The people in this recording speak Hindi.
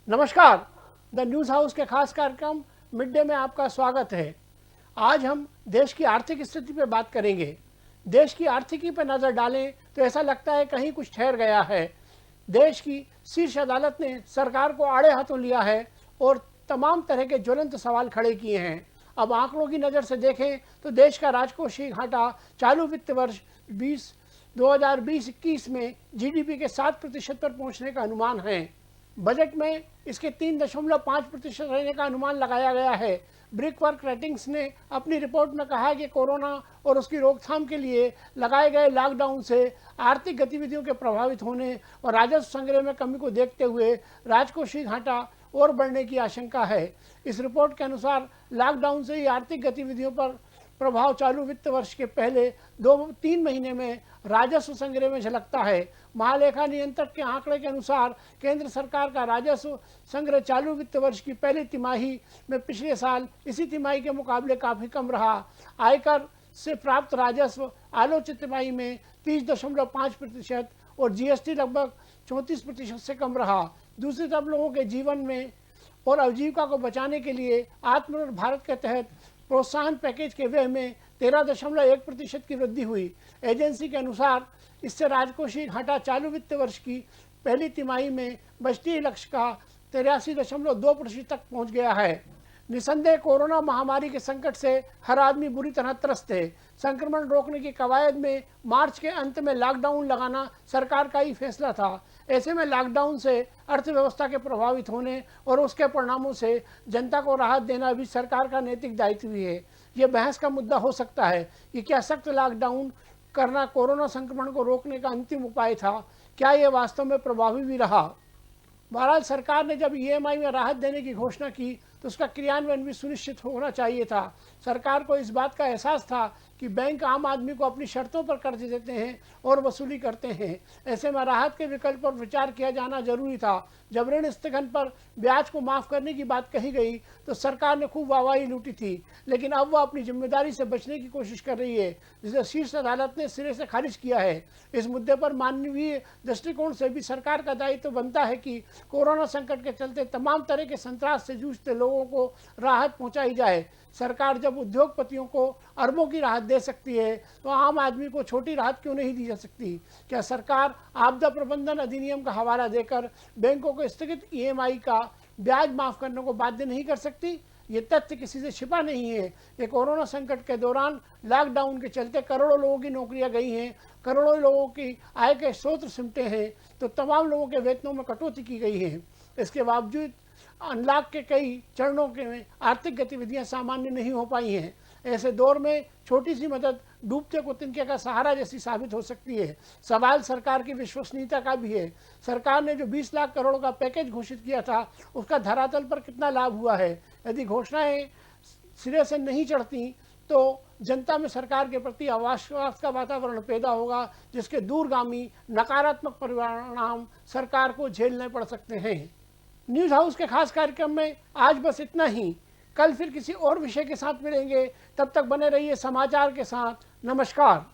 नमस्कार। द न्यूज़ हाउस के खास कार्यक्रम मिड डे में आपका स्वागत है। आज हम देश की आर्थिक स्थिति पर बात करेंगे। देश की आर्थिकी पर नज़र डालें तो ऐसा लगता है कहीं कुछ ठहर गया है। देश की शीर्ष अदालत ने सरकार को आड़े हाथों लिया है और तमाम तरह के ज्वलंत सवाल खड़े किए हैं। अब आंकड़ों की नज़र से देखें तो देश का राजकोषीय घाटा चालू वित्त वर्ष 2020-21 में जीडीपी के 7% पर पहुंचने का अनुमान है। बजट में इसके 3.5% रहने का अनुमान लगाया गया है। ब्रिक वर्क रेटिंग्स ने अपनी रिपोर्ट में कहा है कि कोरोना और उसकी रोकथाम के लिए लगाए गए लॉकडाउन से आर्थिक गतिविधियों के प्रभावित होने और राजस्व संग्रह में कमी को देखते हुए राजकोषीय घाटा और बढ़ने की आशंका है। इस रिपोर्ट के अनुसार लॉकडाउन से ही आर्थिक गतिविधियों पर प्रभाव चालू वित्त वर्ष के पहले 2-3 महीने में राजस्व संग्रह में झलकता है। महालेखा नियंत्रक के आंकड़े के अनुसार केंद्र सरकार का राजस्व संग्रह चालू वित्त वर्ष की पहली तिमाही में पिछले साल इसी तिमाही के मुकाबले काफ़ी कम रहा। आयकर से प्राप्त राजस्व आलोचित तिमाही में 30.5% और जीएसटी लगभग 34% से कम रहा। दूसरी तरफ लोगों के जीवन में और आजीविका को बचाने के लिए आत्मनिर्भर भारत के तहत प्रोत्साहन पैकेज के व्यय में 13.1% की वृद्धि हुई। एजेंसी के अनुसार इससे राजकोषीय घाटा चालू वित्त वर्ष की पहली तिमाही में बजटीय लक्ष्य का 83.2% तक पहुंच गया है। निसंदेह कोरोना महामारी के संकट से हर आदमी बुरी तरह त्रस्त है। संक्रमण रोकने की कवायद में मार्च के अंत में लॉकडाउन लगाना सरकार का ही फैसला था। ऐसे में लॉकडाउन से अर्थव्यवस्था के प्रभावित होने और उसके परिणामों से जनता को राहत देना भी सरकार का नैतिक दायित्व भी है। ये बहस का मुद्दा हो सकता है कि क्या सख्त लॉकडाउन करना कोरोना संक्रमण को रोकने का अंतिम उपाय था। क्या ये वास्तव में प्रभावी भी रहा। बहरहाल सरकार ने जब ईएमआई में राहत देने की घोषणा की तो उसका क्रियान्वयन भी सुनिश्चित होना चाहिए था। सरकार को इस बात का एहसास था कि बैंक आम आदमी को अपनी शर्तों पर कर्ज देते हैं और वसूली करते हैं। ऐसे में राहत के विकल्प पर विचार किया जाना जरूरी था। जब ऋण स्थगन पर ब्याज को माफ़ करने की बात कही गई तो सरकार ने खूब वाहवाही लूटी थी, लेकिन अब वह अपनी जिम्मेदारी से बचने की कोशिश कर रही है, जिसे शीर्ष अदालत ने सिरे से खारिज किया है। इस मुद्दे पर मानवीय दृष्टिकोण से भी सरकार का दायित्व बनता है कि कोरोना संकट के चलते तमाम तरह के संत्रास से जूझते लोगों को राहत पहुंचाई जाए। सरकार जब उद्योगपतियों को अरबों की राहत दे सकती है तो आम आदमी को छोटी राहत क्यों नहीं दी जा सकती। क्या सरकार आपदा प्रबंधन अधिनियम का हवाला देकर बैंकों को स्थगित ईएमआई का ब्याज माफ करने को बाध्य नहीं कर सकती। ये तथ्य किसी से छिपा नहीं है कि कोरोना संकट के दौरान लॉकडाउन के चलते करोड़ों लोगों की नौकरियां गई हैं, करोड़ों लोगों की आय के स्रोत सिमटे हैं, तो तमाम लोगों के वेतनों में कटौती की गई है। इसके बावजूद अनलॉक के कई चरणों के में आर्थिक गतिविधियां सामान्य नहीं हो पाई हैं। ऐसे दौर में छोटी सी मदद डूबते को तिनके का सहारा जैसी साबित हो सकती है। सवाल सरकार की विश्वसनीयता का भी है। सरकार ने जो 20 लाख करोड़ का पैकेज घोषित किया था उसका धरातल पर कितना लाभ हुआ है। यदि घोषणाएं सिरे से नहीं चढ़ती तो जनता में सरकार के प्रति अविश्वास का वातावरण पैदा होगा, जिसके दूरगामी नकारात्मक परिणाम सरकार को झेलने पड़ सकते हैं। न्यूज़ हाउस के खास कार्यक्रम में आज बस इतना ही। कल फिर किसी और विषय के साथ मिलेंगे। तब तक बने रहिए समाचार के साथ। नमस्कार।